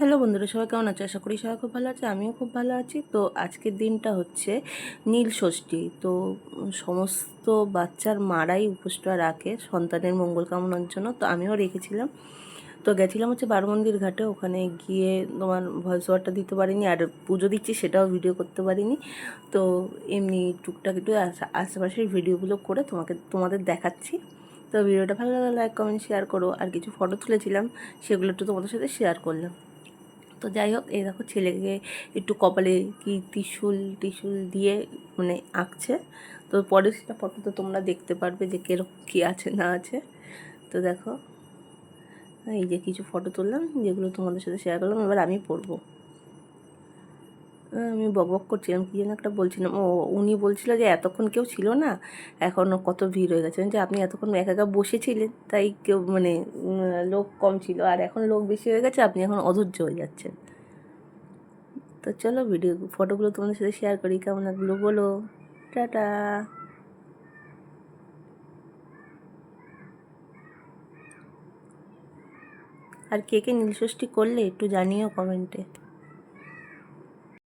Hello বন্ধুরা, সবাই কেমন আছে? আশা করি সবাই খুব ভালো আছে, আমিও খুব ভালো আছি। তো আজকের দিনটা হচ্ছে নীল ষষ্ঠী। তো সমস্ত বাচ্চার মারাই উপোসটা রাখে সন্তানের মঙ্গল কামনার জন্য। তো আমিও রেখেছিলাম। তো গেছিলাম হচ্ছে বারমন্দির ঘাটে, ওখানে গিয়ে তোমার ভয়েস ওভারটা দিতে পারিনি, আর পুজো দিচ্ছি সেটাও ভিডিও করতে পারিনি। তো এমনি টুকটাক একটু আশেপাশের ভিডিওগুলো করে তোমাদের দেখাচ্ছি। তো ভিডিওটা ভালো লাগলে লাইক কমেন্ট শেয়ার করো। আর কিছু ফটো তুলেছিলাম, সেগুলো একটু তোমাদের সাথে শেয়ার করলাম। তো যাই হোক, এই দেখো ছেলেকে একটু কপালে কি ত্রিশূল টিশূল দিয়ে মানে আঁকছে। তো পরের সেটা ফটো তো তোমরা দেখতে পারবে যে কীরকম কী আছে না আছে। তো দেখো, এই যে কিছু ফটো তুললাম যেগুলো তোমাদের সাথে শেয়ার করলাম। এবার আমি পড়বো। আমি বকবক করছিলাম, কী যেন একটা বলছিলাম। উনি বলছিল যে এতক্ষণ কেউ ছিল না, এখন কত ভিড় হয়ে গেছে। যে আপনি এতক্ষণ একা একা বসেছিলেন, তাই কেউ মানে লোক কম ছিল, আর এখন লোক বেশি হয়ে গেছে, আপনি এখন অধৈর্য হয়ে যাচ্ছেন। তো চলো ফটোগুলো তোমাদের সাথে শেয়ার করি, কেমন লাগলো বলো। টাটা। আর কে কে নীলষষ্ঠী করলে একটু জানিও কমেন্টে।